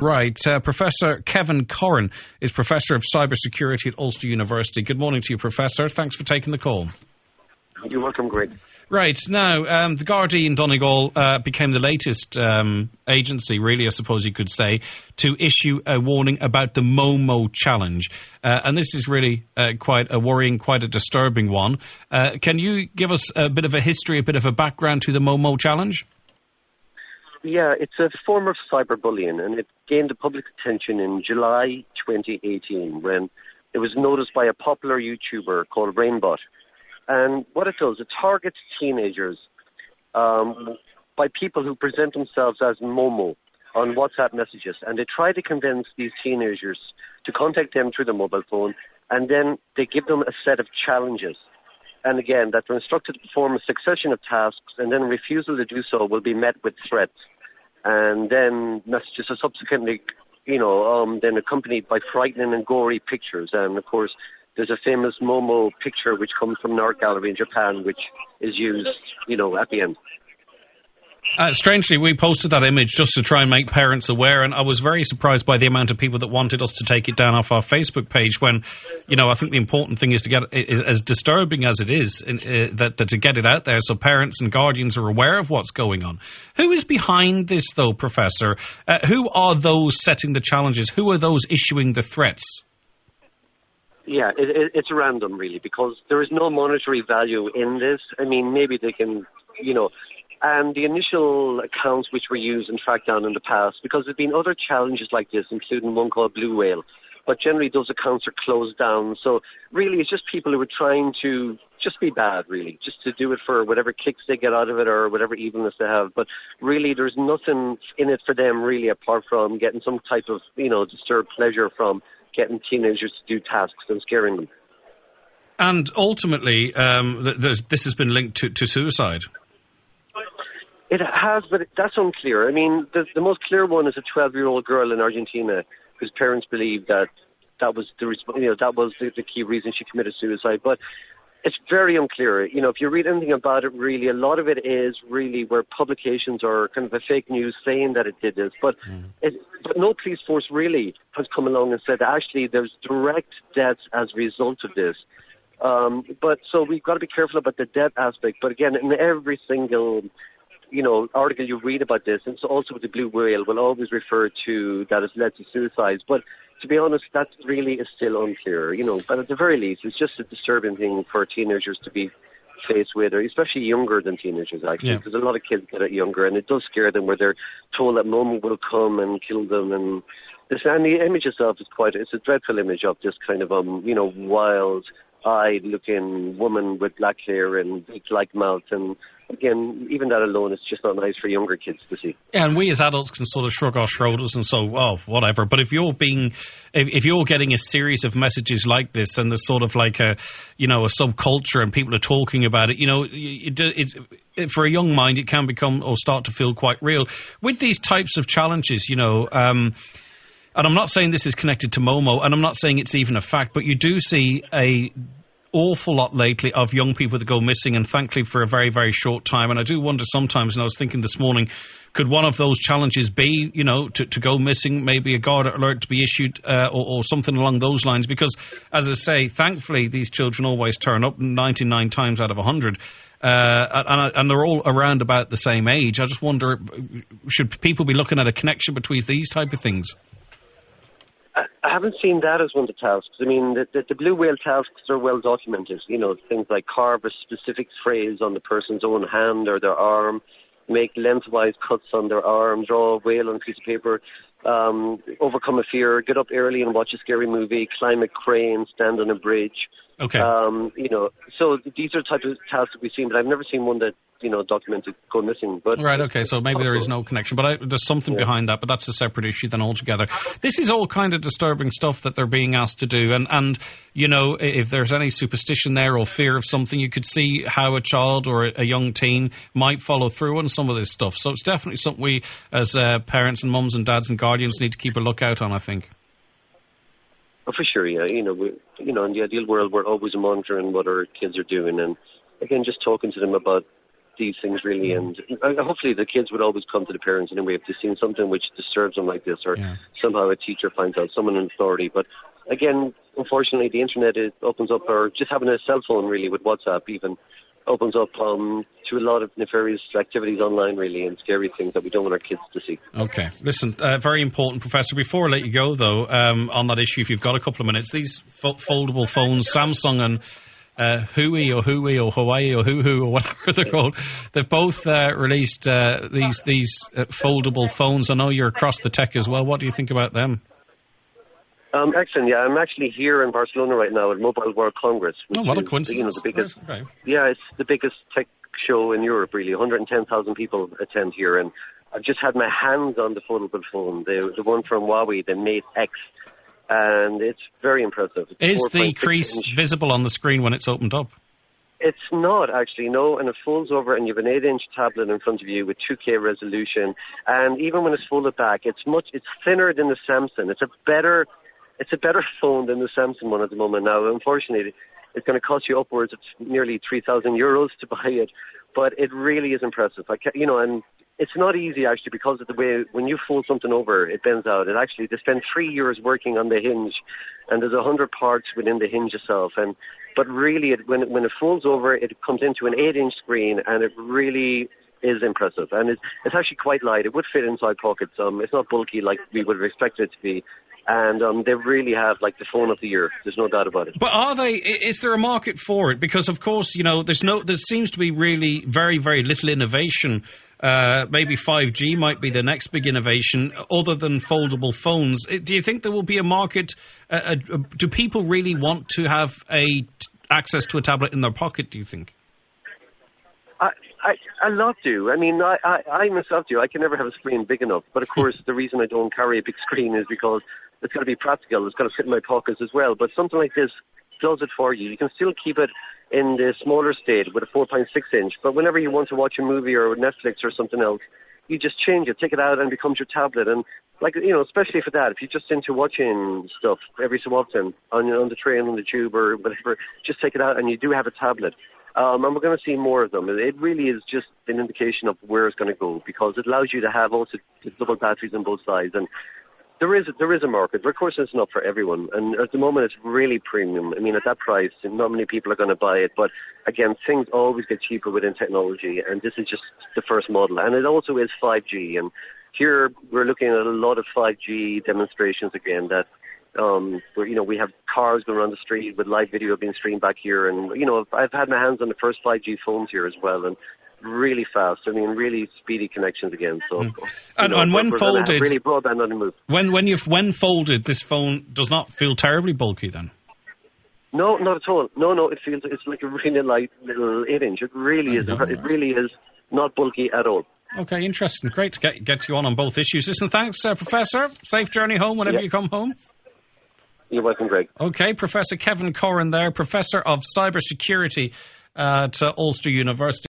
Right. Professor Kevin Curran is Professor of Cybersecurity at Ulster University. Good morning to you, Professor. Thanks for taking the call. You're welcome, Greg. Right. Now, the Gardaí in Donegal became the latest agency, really, I suppose you could say, to issue a warning about the Momo challenge. And this is really quite a worrying, quite a disturbing one. Can you give us a bit of a history, a bit of a background to the Momo challenge? Yeah, it's a form of cyberbullying, and it gained the public attention in July 2018 when it was noticed by a popular YouTuber called Rainbot. And what it does, it targets teenagers by people who present themselves as Momo on WhatsApp messages. And they try to convince these teenagers to contact them through their mobile phone, and then they give them a set of challenges. And again, that they're instructed to perform a succession of tasks, and then refusal to do so will be met with threats. And then messages are subsequently, then accompanied by frightening and gory pictures. And of course, there's a famous Momo picture which comes from an art gallery in Japan, which is used, at the end. Strangely, we posted that image just to try and make parents aware, and I was very surprised by the amount of people that wanted us to take it down off our Facebook page when, I think the important thing is to get it, as disturbing as it is, that to get it out there so parents and guardians are aware of what's going on. Who is behind this, though, Professor? Who are those setting the challenges? Who are those issuing the threats? Yeah, it's random, really, because there is no monetary value in this. I mean, maybe they can, And the initial accounts which were used and tracked down in the past, because there have been other challenges like this, including one called Blue Whale, but generally those accounts are closed down. So really it's just people who are trying to just be bad, really, just to do it for whatever kicks they get out of it or whatever evilness they have. But really there's nothing in it for them, really, apart from getting some type of, disturbed pleasure from getting teenagers to do tasks and scaring them. And ultimately, this has been linked to suicide. It has, but that's unclear. I mean, the most clear one is a 12-year-old girl in Argentina whose parents believe that was the key reason she committed suicide. But it's very unclear. If you read anything about it, really, a lot of it is really where publications are kind of a fake news saying that it did this. But but no police force really has come along and said that actually there's direct deaths as a result of this. But so we've got to be careful about the death aspect. But again, in every single article you read about this, and so also with the Blue Whale, will always refer to that it's led to suicides. But to be honest, that really is still unclear, But at the very least, it's just a disturbing thing for teenagers to be faced with, or especially younger than teenagers, actually, because a lot of kids get it younger, and it does scare them where they're told that Momo will come and kill them. And the image itself is it's a dreadful image of this kind of, wild-eyed looking woman with black hair and beak-like mouth. And again, even that alone is just not nice for younger kids to see. Yeah, and we as adults can sort of shrug our shoulders and so, whatever. But if you're getting a series of messages like this, and there's sort of like a subculture and people are talking about it, for a young mind, it can become or start to feel quite real. With these types of challenges, and I'm not saying this is connected to Momo, and I'm not saying it's even a fact, but you do see a awful lot lately of young people that go missing, and thankfully for a very, very short time. And I do wonder sometimes, and I was thinking this morning, could one of those challenges be, to go missing, maybe a guard alert to be issued or something along those lines? Because, as I say, thankfully these children always turn up 99 times out of 100. And they're all around about the same age. I just wonder, should people be looking at a connection between these type of things? I haven't seen that as one of the tasks. I mean, the Blue Whale tasks are well documented. Things like carve a specific phrase on the person's own hand or their arm, make lengthwise cuts on their arm, draw a whale on a piece of paper, overcome a fear, get up early and watch a scary movie, climb a crane, stand on a bridge. Okay. So these are the types of tasks that we've seen, but I've never seen one that, documented go missing. But right, okay, so maybe there is no connection, but there's something behind that, but that's a separate issue then altogether. This is all kind of disturbing stuff that they're being asked to do, and if there's any superstition there or fear of something, you could see how a child or a young teen might follow through on some of this stuff. So it's definitely something we, as parents and mums and dads and guardians, need to keep a lookout on, I think. Oh, for sure, yeah. In the ideal world, we're always monitoring what our kids are doing, and again, just talking to them about these things really, and hopefully the kids would always come to the parents anyway if they've seen something which disturbs them like this, or somehow a teacher finds out, someone in authority. But again, unfortunately, the internet opens up, or just having a cell phone really with WhatsApp even opens up to a lot of nefarious activities online really, and scary things that we don't want our kids to see. Okay, listen, very important, Professor. Before I let you go though, on that issue, if you've got a couple of minutes, these foldable phones, Samsung and Huawei or Huawei or Hoo or whatever they're called, they've both released these foldable phones. I know you're across the tech as well. What do you think about them? Excellent. Yeah, I'm actually here in Barcelona right now at Mobile World Congress. Which what a coincidence! The biggest, okay. Yeah, it's the biggest tech show in Europe. Really, 110,000 people attend here, and I've just had my hands on the foldable phone, the one from Huawei, the Mate X, and it's very impressive. It's Is the crease visible on the screen when it's opened up? It's not actually, no, and it folds over, and you have an 8-inch tablet in front of you with 2K resolution, and even when it's folded back, it's thinner than the Samsung. It's a better phone than the Samsung one at the moment. Now, unfortunately, it's going to cost you upwards of nearly €3,000 to buy it, but it really is impressive. And it's not easy actually, because of the way when you fold something over, it bends out. They spend 3 years working on the hinge, and there's 100 parts within the hinge itself. But really, when it folds over, it comes into an 8-inch screen, and it really is impressive, and it's actually quite light. It would fit inside pockets. It's not bulky like we would have expected it to be. And they really have like the phone of the year. There's no doubt about it. But is there a market for it? Because of course, there seems to be really very, very little innovation. Maybe 5G might be the next big innovation other than foldable phones. Do you think there will be a market? Do people really want to have access to a tablet in their pocket, do you think? I love to. I mean, I myself do. I can never have a screen big enough. But of course, the reason I don't carry a big screen is because it's got to be practical. It's got to fit in my pockets as well. But something like this does it for you. You can still keep it in the smaller state with a 4.6 inch. But whenever you want to watch a movie or Netflix or something else, you just change it, take it out, and it becomes your tablet. And especially for that, if you're just into watching stuff every so often on the train, on the tube, or whatever, just take it out, and you do have a tablet. And we're going to see more of them. It really is just an indication of where it's going to go, because it allows you to have also double batteries on both sides. And there is a market, but of course it's not for everyone. And at the moment it's really premium. I mean, at that price, not many people are going to buy it. But again, things always get cheaper within technology, and this is just the first model. And it also is 5G. And here we're looking at a lot of 5G demonstrations again, that where we have cars going around the street with live video being streamed back here, and I've had my hands on the first 5G phones here as well, and really fast. I mean, really speedy connections again. So, and when folded, really broadband on the move. When folded, this phone does not feel terribly bulky then. No, not at all. No, it's like a really light little 8-inch. It really is. It really is not bulky at all. Okay, interesting. Great to get you on both issues. Listen, thanks, Professor. Safe journey home whenever you come home. You're welcome, Greg. Okay, Professor Kevin Curran there, Professor of Cybersecurity at Ulster University.